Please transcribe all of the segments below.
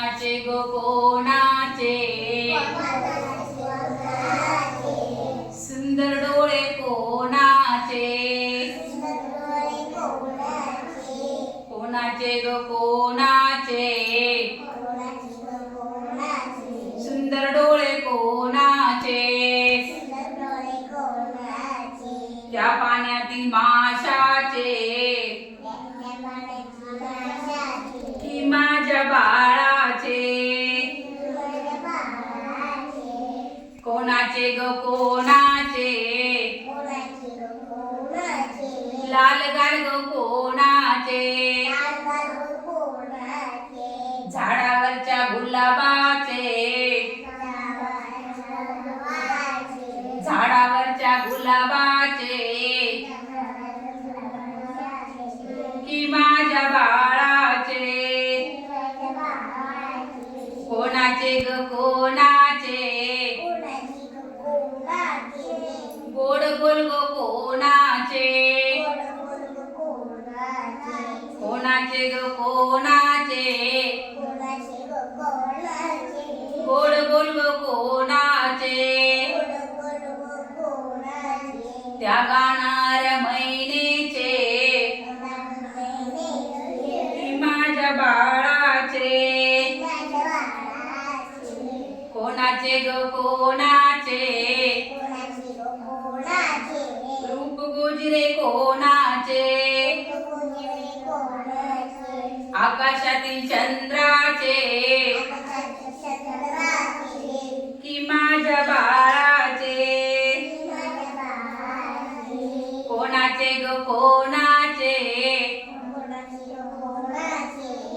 कोणाचे गो कोणाचे सुंदर डोळे कोणाचे कोणाचे गो कोणाचे सुंदर डोळे कोणाचे त्या पाण्यातील माशाचे की माझ्या बाळाचे कोणाचे ग कोणाचे लाल गाल ग कोणाचे झाडावरच्या गुलाबाचे झाडावरच्या गुलाबाचे की माझ्या बाळाचे कोणाचे ग कोणाचे गोड बोल ग कोणाचे कोणाचे ग कोणाचे गोड बोल ग कोणाचे त्या गाणाऱ्या मैनेचे की माझ्या बाळाचे कोणाचे ग कोणाचे रूप गुजरे कोणाचे आकाशातील चंद्राचे की माझ्या बाळाचे कोणाचे ग कोणाचे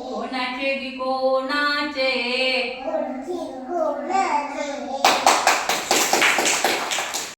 कोणाचे गी कोणा